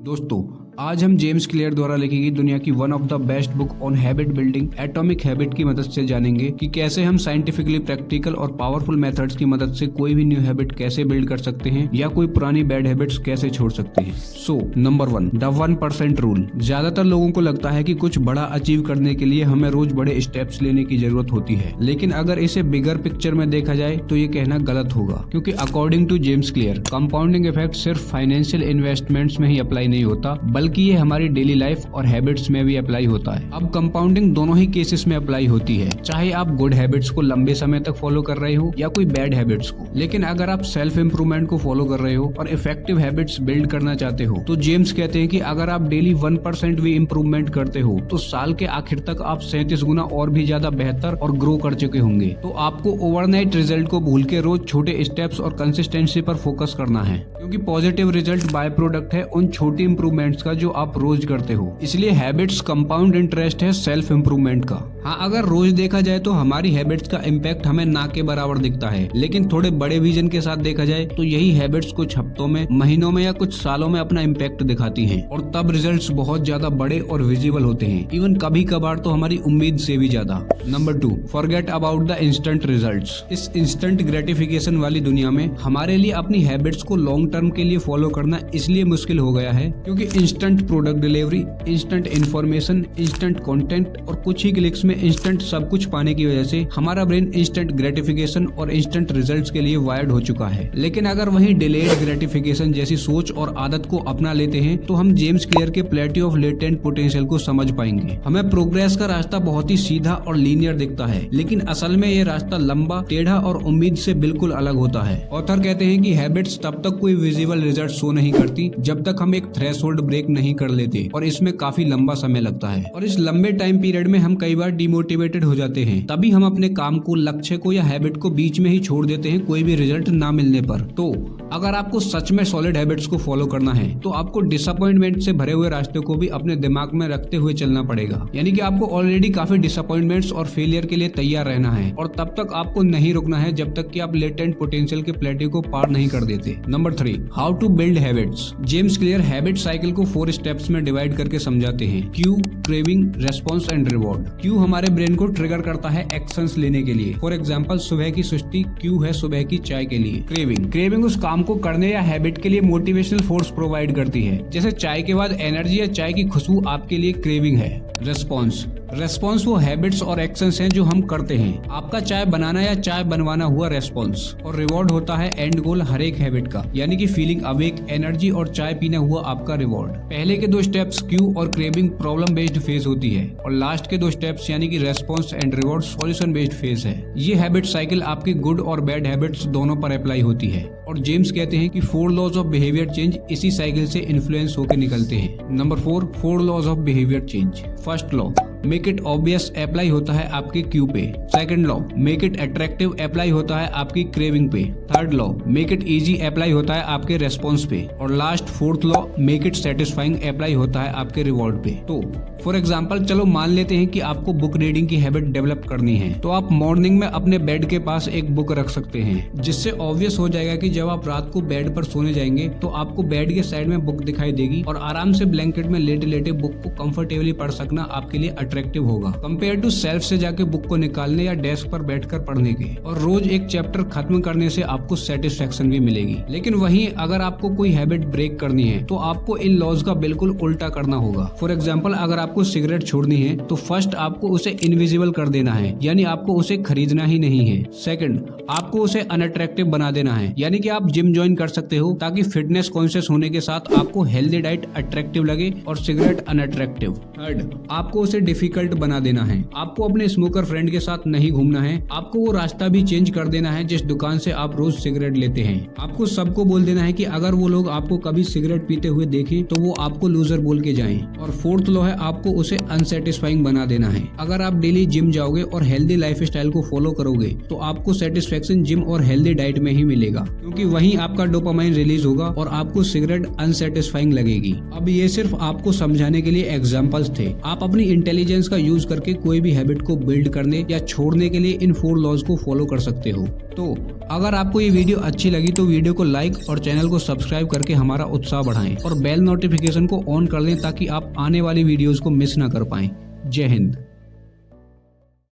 दोस्तों, आज हम जेम्स क्लियर द्वारा लिखी गई दुनिया की one of the best book on habit building atomic habit की मदद से जानेंगे कि कैसे हम साइंटिफिकली प्रैक्टिकल और पावरफुल मेथड्स की मदद से कोई भी न्यू हैबिट कैसे बिल्ड कर सकते हैं या कोई पुरानी बैड हैबिट्स कैसे छोड़ सकते हैं। So number 1, the 1% rule. ज्यादातर लोगों को लगता है कि कुछ बड़ा अचीव करने के लिए हमें रोज बड़े स्टेप्स लेने की जरूरत होती है, लेकिन अगर इसे बिगर पिक्चर में देखा जाए तो ये कहना गलत होगा, क्योंकि according to James Clear compounding effect सिर्फ फाइनेंशियल इन्वेस्टमेंट्स में ही अप्लाई नहीं होता, बल्कि ये हमारी डेली लाइफ और हैबिट्स में भी अप्लाई होता है। अब कंपाउंडिंग दोनों ही केसेस में अप्लाई होती है, चाहे आप गुड हैबिट्स को लंबे समय तक फॉलो कर रहे हो या कोई बैड हैबिट्स को। लेकिन अगर आप सेल्फ इंप्रूवमेंट को फॉलो कर रहे हो और इफेक्टिव हैबिट्स बिल्ड करना चाहते हो तो जेम्स कहते हैं कि अगर आप डेली 1% भी इम्प्रूवमेंट करते हो तो साल के आखिर तक आप 37 गुना और भी ज्यादा बेहतर और ग्रो कर चुके होंगे। तो आपको ओवरनाइट रिजल्ट को भूल के रोज छोटे स्टेप्स और कंसिस्टेंसी पर फोकस करना है, क्योंकि पॉजिटिव रिजल्ट बाय प्रोडक्ट है उन छोटी इंप्रूवमेंट्स का जो आप रोज करते हो। इसलिए हैबिट्स कंपाउंड इंटरेस्ट है सेल्फ इंप्रूवमेंट का। हाँ, अगर रोज देखा जाए तो हमारी हैबिट्स का इम्पैक्ट हमें ना के बराबर दिखता है, लेकिन थोड़े बड़े विजन के साथ देखा जाए तो यही हैबिट्स कुछ हफ्तों में, महीनों में या कुछ सालों में अपना इम्पैक्ट दिखाती हैं, और तब रिजल्ट्स बहुत ज्यादा बड़े और विजिबल होते हैं, इवन कभी कभार तो हमारी उम्मीद से भी ज्यादा। Number 2, forget about the instant results. इस इंस्टेंट ग्रेटिफिकेशन वाली दुनिया में हमारे लिए अपनी हैबिट्स को लॉन्ग टर्म के लिए फॉलो करना इसलिए मुश्किल हो गया है क्योंकि instant product delivery, instant information, instant content और कुछ ही क्लिक्स में इंस्टेंट सब कुछ पाने की वजह से हमारा ब्रेन इंस्टेंट ग्रेटिफिकेशन और इंस्टेंट रिजल्ट्स के लिए वायर्ड हो चुका है। लेकिन अगर वही डिलेड ग्रेटिफिकेशन जैसी सोच और आदत को अपना लेते हैं तो हम जेम्स क्लियर के प्लेटी ऑफ लेटेंट पोटेंशियल को समझ पाएंगे। हमें प्रोग्रेस का रास्ता बहुत ही सीधा और लीनियर दिखता है, लेकिन असल में ये रास्ता लंबा, टेढ़ा और उम्मीद से बिल्कुल अलग होता है। ऑथर कहते हैं कि हैबिट्स तब तक कोई विजिबल रिजल्ट शो नहीं करती जब तक हम एक थ्रेशोल्ड ब्रेक नहीं कर लेते, और इसमें काफी लंबा समय लगता है। और इस लंबे टाइम पीरियड में हम कई बार डिमोटिवेटेड हो जाते हैं, तभी हम अपने काम को, लक्ष्य को या हैबिट को बीच में ही छोड़ देते हैं कोई भी रिजल्ट ना मिलने पर। तो अगर आपको सच में सॉलिड हैबिट्स को फॉलो करना है तो आपको डिसअपॉइंटमेंट से भरे हुए रास्ते को भी अपने दिमाग में रखते हुए चलना पड़ेगा, यानी कि आपको ऑलरेडी काफी डिसअपॉइंटमेंट्स और फेलियर के लिए तैयार रहना है, और तब तक आपको नहीं रुकना है जब तक कि आप लेटेंट पोटेंशियल के प्लेटी को पार नहीं कर देते। Number 3, how to build habits. James Clear habit cycle को 4 स्टेप्स में डिवाइड करके समझाते हैं। Cue, craving, response and reward. Cue हमारे ब्रेन को ट्रिगर करता है एक्शंस लेने के लिए। फॉर एग्जांपल, सुबह की सुस्ती क्यू है सुबह की चाय के लिए। क्रेविंग उस काम को करने या हैबिट के लिए मोटिवेशनल फोर्स प्रोवाइड करती है, जैसे चाय के बाद एनर्जी या चाय की खुशबू आपके लिए क्रेविंग है। रेस्पॉन्स वो हैबिट्स और एक्शंस हैं जो हम करते हैं, आपका चाय बनाना या चाय बनवाना हुआ रेस्पॉन्स। और रिवॉर्ड होता है एंड गोल हर एक हैबिट का, यानी कि फीलिंग अवेक, एनर्जी और चाय पीना हुआ आपका रिवॉर्ड। पहले के 2 स्टेप्स क्यू और क्रेविंग प्रॉब्लम बेस्ड फेज होती है, और लास्ट के 2 स्टेप्स यानी कि response and reward solution based phase है। ये हैबिट साइकिल आपकी गुड और बैड हैबिट्स दोनों पर अप्लाई होती है, और जेम्स कहते हैं कि 4 लॉज ऑफ बिहेवियर चेंज इसी साइकिल से इन्फ्लुएंस होकर निकलते हैं। Number 4, 4 laws of behaviour change. First law, make it obvious, apply होता है आपके क्यू पे। Second law, make it attractive, apply होता है आपकी क्रेविंग पे। Third law, make it easy, apply होता है आपके रेस्पॉन्स पे। और last 4th law, make it satisfying, apply होता है आपके रिवॉर्ड पे। तो फॉर एग्जाम्पल, चलो मान लेते हैं कि आपको बुक रीडिंग की हैबिट डेवलप करनी है, तो आप मॉर्निंग में अपने बेड के पास एक बुक रख सकते हैं, जिससे ऑब्वियस हो जाएगा कि जब आप रात को बेड पर सोने जाएंगे तो आपको बेड के साइड में बुक दिखाई देगी, और आराम से ब्लैंकेट में लेटे लेटे बुक को कंफर्टेबली पढ़ सकना आपके लिए अट्रैक्टिव होगा, कंपेयर टू सेल्फ से जाके बुक को निकालने या डेस्क पर बैठकर पढ़ने के। और रोज एक चैप्टर खत्म करने से आपको सेटिस्फेक्शन भी मिलेगी। लेकिन वहीं अगर आपको कोई हैबिट ब्रेक करनी है तो आपको इन लॉज का बिल्कुल उल्टा करना होगा। फॉर एग्जाम्पल, अगर आपको सिगरेट छोड़नी है तो फर्स्ट आपको उसे इनविजिबल कर देना है, यानी आपको उसे खरीदना ही नहीं है। सेकंड, आपको उसे अनअट्रैक्टिव बना देना है, यानी कि आप जिम ज्वाइन कर सकते हो ताकि फिटनेस कॉन्शियस होने के साथ आपको हेल्दी डाइट अट्रैक्टिव लगे और सिगरेट अनअट्रैक्टिव। थर्ड, आपको उसे डिफिकल्ट बना देना है, आपको अपने स्मोकर फ्रेंड के साथ नहीं घूमना है, आपको वो रास्ता भी चेंज कर देना है जिस दुकान से आप रोज सिगरेट लेते हैं। आपको सबको बोल देना है कि अगर वो लोग आपको कभी सिगरेट पीते हुए देखें तो वो आपको लूजर बोल के जाएं। और 4th लॉ है, आपको उसे अनसेटिस्फाइंग बना देना है। अगर आप डेली जिम जाओगे और हेल्दी लाइफस्टाइल को फॉलो करोगे तो आपको सेटिस्फेक्शन जिम और हेल्दी डाइट में ही मिलेगा, क्योंकि वहीं आपका डोपामाइन रिलीज होगा और आपको सिगरेट अनसेटिस्फाइंग लगेगी। अब ये सिर्फ आपको समझाने के लिए एग्जांपल्स थे। आप अपनी इंटेलिजेंस का यूज करके कोई भी हैबिट को बिल्ड करने या छोड़ने के लिए इन 4 लॉज को फॉलो कर सकते हो। तो अगर आपको ये वीडियो अच्छी लगी तो वीडियो को लाइक और चैनल को सब्सक्राइब करके हमारा उत्साह बढ़ाएं और बेल नोटिफिकेशन को ऑन कर दें ताकि आप आने वाली वीडियोस को मिस ना कर पाएं। जय हिंद।